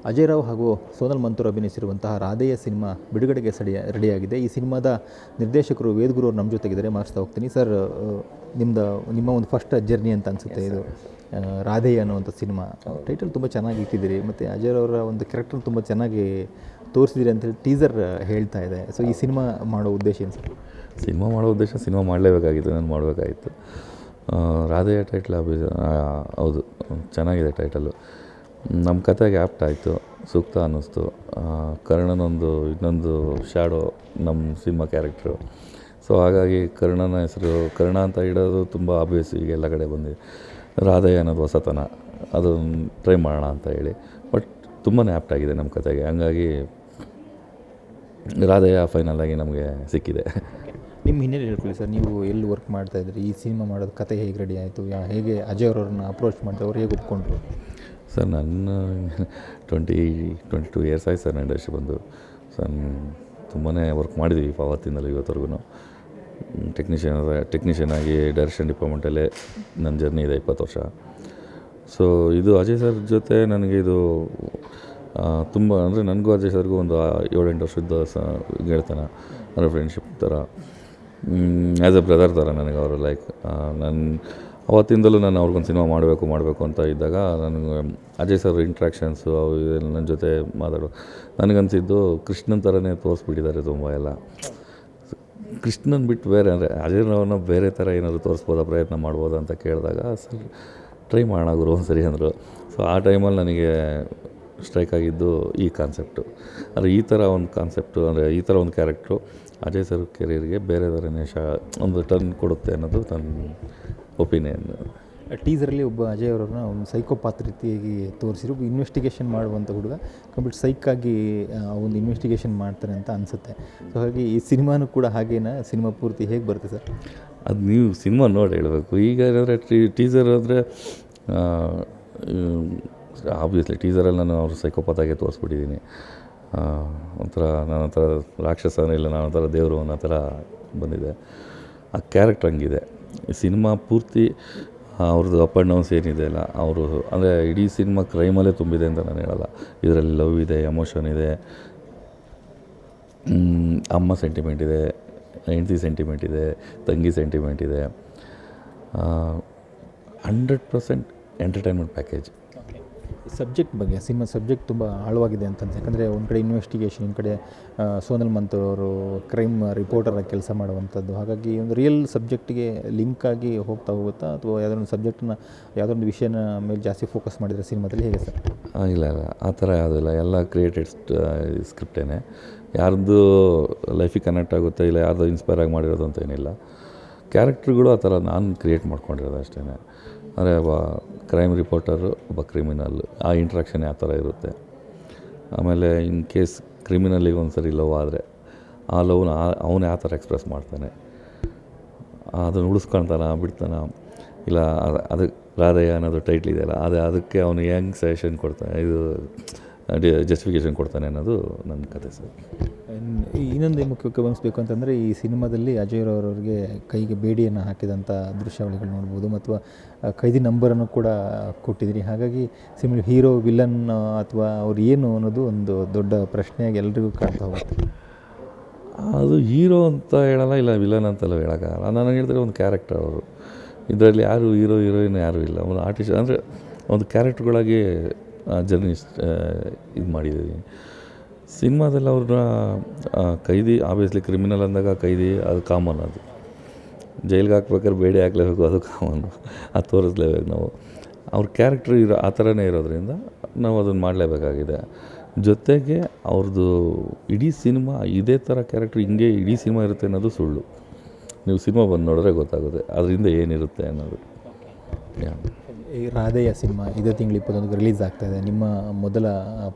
ಅಜಯ್ ರಾವ್ ಹಾಗೂ ಸೋನಲ್ ಮಂತೂರ್ ಅಭಿನಯಿಸಿರುವಂತಹ ರಾಧೆಯ ಸಿನಿಮಾ ಬಿಡುಗಡೆಗೆ ರೆಡಿಯಾಗಿದೆ. ಈ ಸಿನಿಮಾದ ನಿರ್ದೇಶಕರು ವೇದಗುರು ಅವರು ನಮ್ಮ ಜೊತೆಗಿದ್ದಾರೆ, ಮಾತಾಡ್ತಾ ಹೋಗ್ತೀನಿ. ಸರ್, ನಿಮ್ಮ ಒಂದು ಫಸ್ಟ್ ಜರ್ನಿ ಅಂತ ಅನಿಸುತ್ತೆ ಇದು ರಾಧೆಯ ಅನ್ನುವಂಥ ಸಿನಿಮಾ. ಟೈಟಲ್ ತುಂಬ ಚೆನ್ನಾಗಿ ಇಟ್ಟಿದ್ದೀರಿ ಮತ್ತು ಅಜಯ್ ಅವರ ಒಂದು ಕ್ಯಾರೆಕ್ಟರ್ ತುಂಬ ಚೆನ್ನಾಗಿ ತೋರಿಸಿದಿರಿ ಅಂತೇಳಿ ಟೀಸರ್ ಹೇಳ್ತಾ ಇದೆ. ಸೊ ಈ ಸಿನಿಮಾ ಮಾಡೋ ಉದ್ದೇಶ ಏನು ಸರ್? ಸಿನಿಮಾ ಮಾಡೋ ಉದ್ದೇಶ ಸಿನಿಮಾ ಮಾಡಲೇಬೇಕಾಗಿತ್ತು, ನಾನು ಮಾಡಬೇಕಾಗಿತ್ತು. ರಾಧೆಯ ಟೈಟ್ಲ್ ಹೌದು, ಚೆನ್ನಾಗಿದೆ ಟೈಟಲು. ನಮ್ಮ ಕತೆಗೆ ಆ್ಯಪ್ಟ್ ಆಯಿತು, ಸೂಕ್ತ ಅನ್ನಿಸ್ತು. ಕರ್ಣನೊಂದು ಇನ್ನೊಂದು ಶ್ಯಾಡೋ ನಮ್ಮ ಸಿನಿಮಾ ಕ್ಯಾರೆಕ್ಟ್ರು. ಸೊ ಹಾಗಾಗಿ ಕರ್ಣನ ಹೆಸರು ಕರ್ಣ ಅಂತ ಇಡೋದು ತುಂಬ ಆಬ್ವಿಯಸ್, ಈಗ ಎಲ್ಲ ಕಡೆ ಬಂದಿದೆ. ರಾಧೆಯ ಅನ್ನೋದು ಹೊಸತನ, ಅದು ಟ್ರೈ ಮಾಡೋಣ ಅಂತ ಹೇಳಿ. ಬಟ್ ತುಂಬಾ ಆ್ಯಪ್ಟ್ ಆಗಿದೆ ನಮ್ಮ ಕತೆಗೆ, ಹಂಗಾಗಿ ರಾಧೆಯ ಫೈನಲಾಗಿ ನಮಗೆ ಸಿಕ್ಕಿದೆ. ನಿಮ್ಮ ಹಿನ್ನೆಲೆ ಹೇಳ್ಕೊಳ್ಳಿ ಸರ್, ನೀವು ಎಲ್ಲಿ ವರ್ಕ್ ಮಾಡ್ತಾಯಿದ್ರಿ, ಈ ಸಿನಿಮಾ ಮಾಡೋದು ಕತೆ ಹೇಗೆ ರೆಡಿ ಆಯಿತು, ಹೇಗೆ ಅಜಯ್ ಅವ್ರನ್ನ ಅಪ್ರೋಚ್ ಮಾಡಿದೆ, ಅವ್ರು ಹೇಗೆ ಒಪ್ಕೊಂಡ್ರು? ಸರ್, ನನ್ನ 22 ಇಯರ್ಸ್ ಆಯ್ತು ಸರ್ ನಾನು ಇಂಡಸ್ಟ್ರಿ ಬಂದು. ಸರ್, ತುಂಬಾ ವರ್ಕ್ ಮಾಡಿದ್ದೀವಿ ಆವತ್ತಿಂದಲೂ ಇವತ್ತವರೆಗೂ. ಟೆಕ್ನಿಷಿಯನ್ ಆಗಿ ಡೈರೆಕ್ಷನ್ ಡಿಪಾರ್ಟ್ಮೆಂಟಲ್ಲೇ ನನ್ನ ಜರ್ನಿ ಇದೆ 20 ವರ್ಷ. ಸೊ ಇದು ಅಜಯ್ ಸರ್ ಜೊತೆ ನನಗೆ ಇದು ತುಂಬ ಅಂದರೆ ನನಗೂ ಅಜಯ್ ಸರ್ಗೂ ಒಂದು 7-8 ವರ್ಷದ ಗೆಳೆತನ, ಅಂದರೆ ಫ್ರೆಂಡ್ಶಿಪ್ ಥರ, ಆ್ಯಸ್ ಎ ಬ್ರದರ್ ಥರ ನನಗೆ ಅವರು. ಲೈಕ್ ನಾನು ಅವತ್ತಿಂದಲೂ ನಾನು ಅವ್ರಿಗೊಂದು ಸಿನಿಮಾ ಮಾಡಬೇಕು ಅಂತ ಇದ್ದಾಗ ನನಗೆ ಅಜಯ್ ಸರ್ ಇಂಟ್ರ್ಯಾಕ್ಷನ್ಸು ಅವು ನನ್ನ ಜೊತೆ ಮಾತಾಡೋ ನನಗನ್ಸಿದ್ದು ಕೃಷ್ಣನ ಥರನೇ ತೋರಿಸ್ಬಿಟ್ಟಿದ್ದಾರೆ ತುಂಬ ಎಲ್ಲ. ಕೃಷ್ಣನ ಬಿಟ್ಟು ಬೇರೆ ಅಂದರೆ ಅಜಯ್ನವ್ರನ್ನ ಬೇರೆ ಥರ ಏನಾದರೂ ತೋರಿಸ್ಬೋದಾ, ಪ್ರಯತ್ನ ಮಾಡ್ಬೋದಾ ಅಂತ ಕೇಳಿದಾಗ ಸರ್ ಟ್ರೈ ಮಾಡೋಣ ಗುರು ಒಂದ್ಸರಿ ಅಂದರು. ಸೊ ಆ ಟೈಮಲ್ಲಿ ನನಗೆ ಸ್ಟ್ರೈಕ್ ಆಗಿದ್ದು ಈ ಕಾನ್ಸೆಪ್ಟು. ಅಂದರೆ ಈ ಥರ ಒಂದು ಕಾನ್ಸೆಪ್ಟು, ಅಂದರೆ ಈ ಥರ ಒಂದು ಕ್ಯಾರೆಕ್ಟ್ರು ಅಜಯ್ ಸರ್ ಕೆರಿಯರ್ಗೆ ಬೇರೆ ಥರನೇ ಒಂದು ಟರ್ನ್ ಕೊಡುತ್ತೆ ಅನ್ನೋದು ನನ್ನ ಒಪಿನಿಯನ್. ಟೀಸರಲ್ಲಿ ಒಬ್ಬ ಅಜಯ್ ಅವರನ್ನ ಒಂದು ಸೈಕೋಪಾತ್ ರೀತಿಯಾಗಿ ತೋರಿಸಿರು. ಇನ್ವೆಸ್ಟಿಗೇಷನ್ ಮಾಡುವಂಥ ಹುಡುಗ ಕಂಪ್ಲೀಟ್ ಸೈಕಾಗಿ ಒಂದು ಇನ್ವೆಸ್ಟಿಗೇಷನ್ ಮಾಡ್ತಾರೆ ಅಂತ ಅನಿಸುತ್ತೆ. ಸೊ ಹಾಗೆ ಈ ಸಿನಿಮಾನೂ ಕೂಡ ಹಾಗೇನಾ? ಸಿನಿಮಾ ಪೂರ್ತಿ ಹೇಗೆ ಬರುತ್ತೆ ಸರ್? ಅದು ನೀವು ಸಿನಿಮಾ ನೋಡಿ ಹೇಳಬೇಕು. ಈಗ ಏನಾದರೆ ಟೀಸರ್ ಅಂದರೆ ಆಬ್ವಿಯಸ್ಲಿ ಟೀಸರಲ್ಲಿ ನಾನು ಅವರು ಸೈಕೋಪಾತಾಗೆ ತೋರಿಸ್ಬಿಟ್ಟಿದ್ದೀನಿ. ಒಂಥರ ನನ್ನ ಹತ್ರ ರಾಕ್ಷಸನ ಇಲ್ಲ, ನನ್ನ ಹತ್ರ ದೇವರು ಅನ್ನೋ ಥರ ಬಂದಿದೆ. ಆ ಕ್ಯಾರೆಕ್ಟರ್ ಹಂಗಿದೆ. ಸಿನಿಮಾ ಪೂರ್ತಿ ಅವ್ರದ್ದು ಅಪ್ ಆ್ಯಂಡ್ ಡೌನ್ಸ್ ಏನಿದೆ ಅಲ್ಲ, ಅವರು ಅಂದರೆ ಇಡೀ ಸಿನಿಮಾ ಕ್ರೈಮಲ್ಲೇ ತುಂಬಿದೆ ಅಂತ ನಾನು ಹೇಳಲ್ಲ. ಇದರಲ್ಲಿ ಲವ್ ಇದೆ, ಎಮೋಷನ್ ಇದೆ, ಅಮ್ಮ ಸೆಂಟಿಮೆಂಟ್ ಇದೆ, ಹೆಂಡತಿ ಸೆಂಟಿಮೆಂಟ್ ಇದೆ, ತಂಗಿ ಸೆಂಟಿಮೆಂಟ್ ಇದೆ. 100% ಎಂಟರ್ಟೈನ್ಮೆಂಟ್ ಪ್ಯಾಕೇಜ್. ಸಬ್ಜೆಕ್ಟ್ ಬಗ್ಗೆ, ಸಿನಿಮಾ ಸಬ್ಜೆಕ್ಟ್ ತುಂಬ ಆಳವಾಗಿದೆ ಅಂತ ಅನ್ಸುತ್ತೆ. ಯಾಕಂದರೆ ಒಂದು ಕಡೆ ಇನ್ವೆಸ್ಟಿಗೇಷನ್, ಒಂದು ಕಡೆ ಸೋನಲ್ ಮಂತೂರ್ ಅವರು ಕ್ರೈಮ್ ರಿಪೋರ್ಟರಾಗಿ ಕೆಲಸ ಮಾಡುವಂಥದ್ದು. ಹಾಗಾಗಿ ಒಂದು ರಿಯಲ್ ಸಬ್ಜೆಕ್ಟಿಗೆ ಲಿಂಕ್ ಆಗಿ ಹೋಗುತ್ತಾ, ಅಥವಾ ಯಾವುದೋ ಒಂದು ಸಬ್ಜೆಕ್ಟನ್ನ ಯಾವುದೋ ಒಂದು ವಿಷಯನ ಮೇಲೆ ಜಾಸ್ತಿ ಫೋಕಸ್ ಮಾಡಿದರೆ ಸಿನಿಮಾದಲ್ಲಿ ಹೇಗೆ ಸರ್? ಇಲ್ಲ ಆ ಥರ ಯಾವುದೂ ಇಲ್ಲ, ಎಲ್ಲ ಕ್ರಿಯೇಟೆಡ್ ಸ್ಕ್ರಿಪ್ಟೇನೆ. ಯಾರ್ದು ಲೈಫಿಗೆ ಕನೆಕ್ಟ್ ಆಗುತ್ತೆ, ಇಲ್ಲ ಯಾರ್ದು ಇನ್ಸ್ಪೈರ್ ಆಗಿ ಮಾಡಿರೋದು ಅಂತ ಏನಿಲ್ಲ. ಕ್ಯಾರೆಕ್ಟ್ರುಗಳು ಆ ಥರ ನಾನು ಕ್ರಿಯೇಟ್ ಮಾಡ್ಕೊಂಡಿರೋದು ಅಷ್ಟೇ. ಅಂದರೆ ಒಬ್ಬ ಕ್ರೈಮ್ ರಿಪೋರ್ಟರು, ಒಬ್ಬ ಕ್ರಿಮಿನಲ್, ಆ ಇಂಟ್ರಾಕ್ಷನ್ ಯಾವ ಥರ ಇರುತ್ತೆ. ಆಮೇಲೆ ಇನ್ ಕೇಸ್ ಕ್ರಿಮಿನಲ್ಲಿಗೆ ಒಂದು ಸರಿ ಲವ್ ಆದರೆ ಆ ಲವ್ನ ಅವನು ಯಾವ ಥರ ಎಕ್ಸ್ಪ್ರೆಸ್ ಮಾಡ್ತಾನೆ, ಅದನ್ನು ಉಳಿಸ್ಕೊಳ್ತಾನ ಬಿಡ್ತಾನೆ, ಇಲ್ಲ ಅದು ರಾಧೆಯ ಅನ್ನೋದು ಟೈಟ್ಲ್ ಇದೆಯಲ್ಲ, ಅದಕ್ಕೆ ಅವನು ಹೆಂಗೆ ಸಜೆಷನ್ ಕೊಡ್ತಾನೆ, ಇದು ಜಸ್ಟಿಫಿಕೇಷನ್ ಕೊಡ್ತಾನೆ ಅನ್ನೋದು ನನ್ನ ಕತೆ ಸರ್. ಇನ್ನೊಂದು ಮುಖ್ಯಕ್ಕೆ ಗಮನಿಸಬೇಕು ಅಂತಂದರೆ, ಈ ಸಿನಿಮಾದಲ್ಲಿ ಅಜಯ್ ಅವರವ್ರಿಗೆ ಕೈಗೆ ಬೇಡಿಯನ್ನು ಹಾಕಿದಂಥ ದೃಶ್ಯಾವಳಿಗಳು ನೋಡ್ಬೋದು, ಮತ್ತು ಖೈದಿ ನಂಬರನ್ನು ಕೂಡ ಕೊಟ್ಟಿದ್ದೀರಿ. ಹಾಗಾಗಿ ಸಿನಿಮಾ ಹೀರೋ ವಿಲನ್ ಅಥವಾ ಅವ್ರು ಏನು ಅನ್ನೋದು ಒಂದು ದೊಡ್ಡ ಪ್ರಶ್ನೆಯಾಗಿ ಎಲ್ರಿಗೂ ಕಾಡ್ತಾ ಹೋಗುತ್ತೆ. ಅದು ಹೀರೋ ಅಂತ ಹೇಳಲ್ಲ, ಇಲ್ಲ ವಿಲನ್ ಅಂತೆಲ್ಲ ಹೇಳೋಕ್ಕಾಗಲ್ಲ. ನಾನು ಹೇಳಿದ್ರೆ ಒಂದು ಕ್ಯಾರೆಕ್ಟರ್ ಅವರು. ಇದರಲ್ಲಿ ಯಾರು ಹೀರೋ ಹೀರೋಯಿನ್ ಯಾರೂ ಇಲ್ಲ. ಒಂದು ಆರ್ಟಿಸ್ಟ್ ಅಂದರೆ ಒಂದು ಕ್ಯಾರೆಕ್ಟ್ರುಗಳಾಗಿ ಜರ್ನಿ ಇದು ಮಾಡಿದ್ದೀವಿ. ಸಿನಿಮಾದಲ್ಲಿ ಅವ್ರನ್ನ ಕೈದಿ, ಆಬ್ವಿಯಸ್ಲಿ ಕ್ರಿಮಿನಲ್ ಅಂದಾಗ ಕೈದಿ ಅದು ಕಾಮನ್. ಅದು ಜೈಲಿಗೆ ಹಾಕ್ಬೇಕಾದ್ರೆ ಬೇಡಿ ಹಾಕಲೇಬೇಕು, ಅದು ಕಾಮನ್ನು, ಅದು ತೋರಿಸ್ಲೇಬೇಕು ನಾವು. ಅವ್ರ ಕ್ಯಾರೆಕ್ಟ್ರ್ ಆ ಥರನೇ ಇರೋದ್ರಿಂದ ನಾವು ಅದನ್ನು ಮಾಡಲೇಬೇಕಾಗಿದೆ. ಜೊತೆಗೆ ಅವ್ರದ್ದು ಇಡೀ ಸಿನಿಮಾ ಇದೇ ಥರ ಕ್ಯಾರೆಕ್ಟ್ರ್ ಹಿಂಗೆ ಇಡೀ ಸಿನಿಮಾ ಇರುತ್ತೆ ಅನ್ನೋದು ಸುಳ್ಳು. ನೀವು ಸಿನಿಮಾ ಬಂದು ನೋಡಿದ್ರೆ ಗೊತ್ತಾಗುತ್ತೆ ಅದರಿಂದ ಏನಿರುತ್ತೆ ಅನ್ನೋದು. ಈ ರಾಧೆಯ ಸಿನಿಮಾ ಇದೇ ತಿಂಗಳು 21 ರಿಲೀಸ್ ಆಗ್ತಾಯಿದೆ. ನಿಮ್ಮ ಮೊದಲ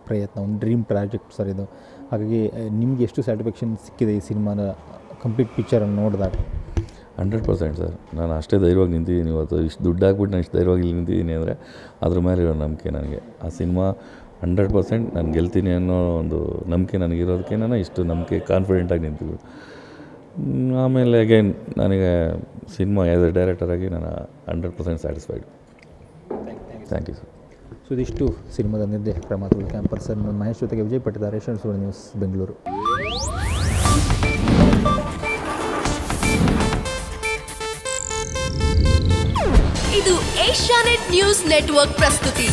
ಪ್ರಯತ್ನ, ಒಂದು ಡ್ರೀಮ್ ಪ್ರಾಜೆಕ್ಟ್ ಸರ್ ಇದು. ಹಾಗಾಗಿ ನಿಮಗೆ ಎಷ್ಟು ಸ್ಯಾಟಿಸ್ಫ್ಯಾಕ್ಷನ್ ಸಿಕ್ಕಿದೆ ಈ ಸಿನಿಮಾನ ಕಂಪ್ಲೀಟ್ ಪಿಕ್ಚರನ್ನು ನೋಡಿದಾಗ? 100% ಸರ್. ನಾನು ಅಷ್ಟೇ ಧೈರ್ಯವಾಗಿ ನಿಂತಿದ್ದೀನಿ ಇವತ್ತು. ಇಷ್ಟು ದುಡ್ಡು ಹಾಕ್ಬಿಟ್ಟು ನಾನು ಇಷ್ಟು ಧೈರ್ಯವಾಗಿ ಇಲ್ಲಿ ನಿಂತಿದ್ದೀನಿ ಅಂದರೆ ಅದ್ರ ಮೇಲೆ ಇರೋ ನಂಬಿಕೆ ನನಗೆ. ಆ ಸಿನಿಮಾ 100% ನಾನು ಗೆಲ್ತೀನಿ ಅನ್ನೋ ಒಂದು ನಂಬಿಕೆ ನನಗಿರೋದಕ್ಕೆ ನಾನು ಇಷ್ಟು ನಂಬಿಕೆ ಕಾನ್ಫಿಡೆಂಟಾಗಿ ನಿಂತಿದ್ದೆ. ಆಮೇಲೆ ಅಗೈನ್ ನನಗೆ ಸಿನಿಮಾ ಆ್ಯಸ್ ಎ ಡೈರೆಕ್ಟರಾಗಿ ನಾನು 100% satisfied. Thank you sir. So ಇದಿಷ್ಟು ಸಿನಿಮಾದ ನಿರ್ದೇಶಕರ ಮಾತುಗಳು. ಕ್ಯಾಂಪರ್ಸನ್ ಮಹೇಶ್ ಜೊತೆಗೆ ವಿಜಯ್ ಪಟ್ಟಿದ್ದಾರೆ. ಸುವರ್ಣ ನ್ಯೂಸ್, ಬೆಂಗಳೂರು. ಇದು ಏಷ್ಯಾನೆಟ್ ನ್ಯೂಸ್ ನೆಟ್ವರ್ಕ್ ಪ್ರಸ್ತುತಿ.